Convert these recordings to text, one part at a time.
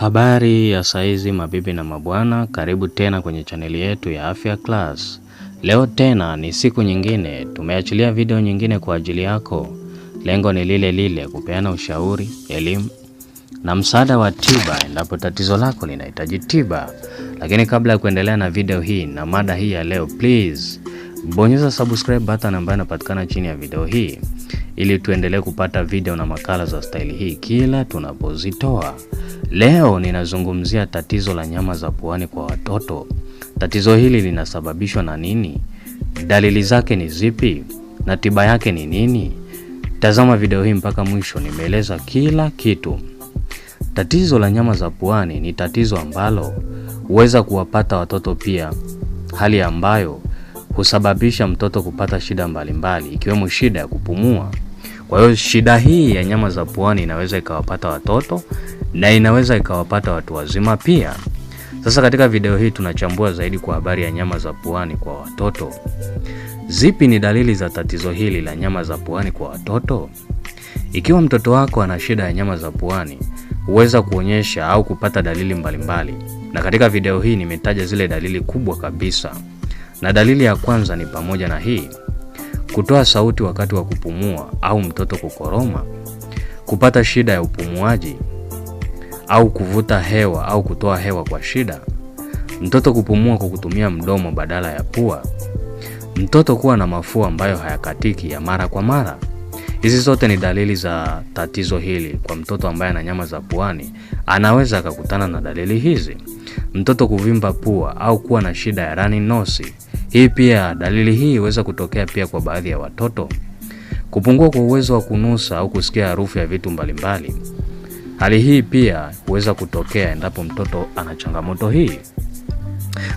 Habari ya saizi mabibi na mabwana, karibu tena kwenye chaneli yetu ya Afya Class. Leo tena ni siku nyingine, tumeachilia video nyingine kwa ajili yako. Lengo ni lile lile, kupeana ushauri, elimu na msaada wa tiba endapo tatizo lako linahitaji tiba. Lakini kabla ya kuendelea na video hii na mada hii ya leo, please bonyeza subscribe button ambayo inapatikana chini ya video hii ili tuendelee kupata video na makala za staili hii kila tunapozitoa. Leo ninazungumzia tatizo la nyama za puani kwa watoto. Tatizo hili linasababishwa na nini? Dalili zake ni zipi? Na tiba yake ni nini? Tazama video hii mpaka mwisho, nimeeleza kila kitu. Tatizo la nyama za puani ni tatizo ambalo huweza kuwapata watoto pia, hali ambayo husababisha mtoto kupata shida mbalimbali ikiwemo shida ya kupumua. Kwa hiyo shida hii ya nyama za puani inaweza ikawapata watoto na inaweza ikawapata watu wazima pia. Sasa katika video hii tunachambua zaidi kwa habari ya nyama za puani kwa watoto. Zipi ni dalili za tatizo hili la nyama za puani kwa watoto? Ikiwa mtoto wako ana shida ya nyama za puani, huweza kuonyesha au kupata dalili mbalimbali. Na katika video hii nimetaja zile dalili kubwa kabisa. Na dalili ya kwanza ni pamoja na hii: kutoa sauti wakati wa kupumua au mtoto kukoroma, kupata shida ya upumuaji au kuvuta hewa au kutoa hewa kwa shida, mtoto kupumua kwa kutumia mdomo badala ya pua, mtoto kuwa na mafua ambayo hayakatiki ya mara kwa mara. Hizi zote ni dalili za tatizo hili. Kwa mtoto ambaye ana nyama za puani, anaweza akakutana na dalili hizi. Mtoto kuvimba pua au kuwa na shida ya runny nose. Hii pia, dalili hii huweza kutokea pia kwa baadhi ya watoto. Kupungua kwa uwezo wa kunusa au kusikia harufu ya vitu mbalimbali. Hali hii pia huweza kutokea endapo mtoto ana changamoto hii.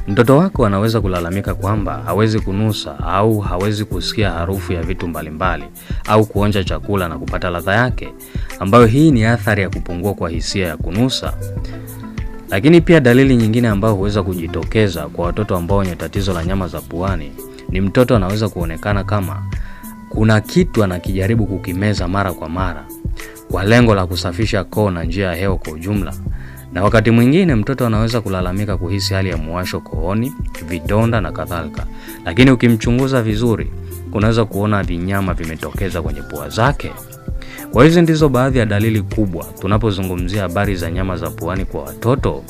Mtoto wako anaweza kulalamika kwamba hawezi kunusa au hawezi kusikia harufu ya vitu mbalimbali au kuonja chakula na kupata ladha yake, ambayo hii ni athari ya kupungua kwa hisia ya kunusa. Lakini pia dalili nyingine ambayo huweza kujitokeza kwa watoto ambao wenye tatizo la nyama za puani ni mtoto anaweza kuonekana kama kuna kitu anakijaribu kukimeza mara kwa mara kwa lengo la kusafisha koo na njia ya hewa kwa ujumla. Na wakati mwingine mtoto anaweza kulalamika kuhisi hali ya muwasho kooni, vidonda na kadhalika. Lakini ukimchunguza vizuri, unaweza kuona vinyama vimetokeza kwenye pua zake. Kwa hizi ndizo baadhi ya dalili kubwa tunapozungumzia habari za nyama za puani kwa watoto.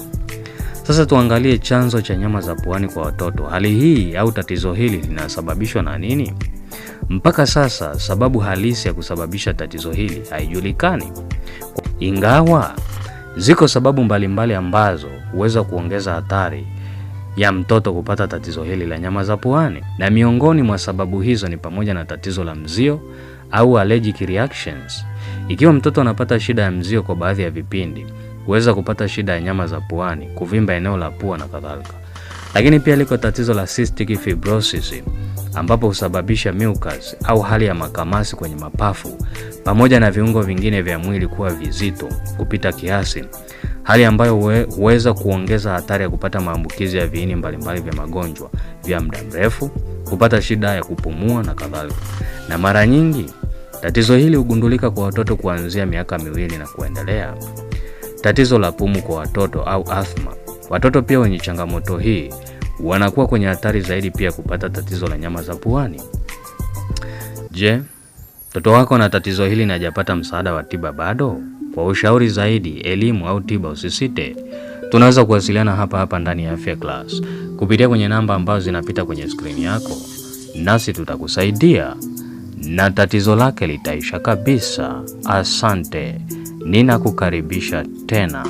Sasa tuangalie chanzo cha nyama za puani kwa watoto. Hali hii au tatizo hili linasababishwa na nini? Mpaka sasa sababu halisi ya kusababisha tatizo hili haijulikani. Ingawa ziko sababu mbalimbali ambazo huweza kuongeza hatari ya mtoto kupata tatizo hili la nyama za puani. Na miongoni mwa sababu hizo ni pamoja na tatizo la mzio au allergic reactions. Ikiwa mtoto anapata shida ya mzio kwa baadhi ya vipindi, huweza kupata shida ya nyama za puani, kuvimba eneo la pua na kadhalika. Lakini pia liko tatizo la cystic fibrosis, ambapo husababisha mucus au hali ya makamasi kwenye mapafu pamoja na viungo vingine vya mwili kuwa vizito kupita kiasi, hali ambayo huweza kuongeza hatari ya kupata maambukizi ya viini mbalimbali vya magonjwa vya muda mrefu, kupata shida ya kupumua na kadhalika. Na mara nyingi tatizo hili hugundulika kwa watoto kuanzia miaka 2 na kuendelea. Tatizo la pumu kwa watoto au asthma. Watoto pia wenye changamoto hii wanakuwa kwenye hatari zaidi pia kupata tatizo la nyama za puani. Je, mtoto wako na tatizo hili na hajapata msaada wa tiba bado? Kwa ushauri zaidi, elimu au tiba, usisite. Tunaweza kuwasiliana hapa ndani ya Afya Class kupitia kwenye namba ambazo zinapita kwenye screen yako. Nasi tutakusaidia na tatizo lake litaisha kabisa. Asante. Ninakukaribisha tena.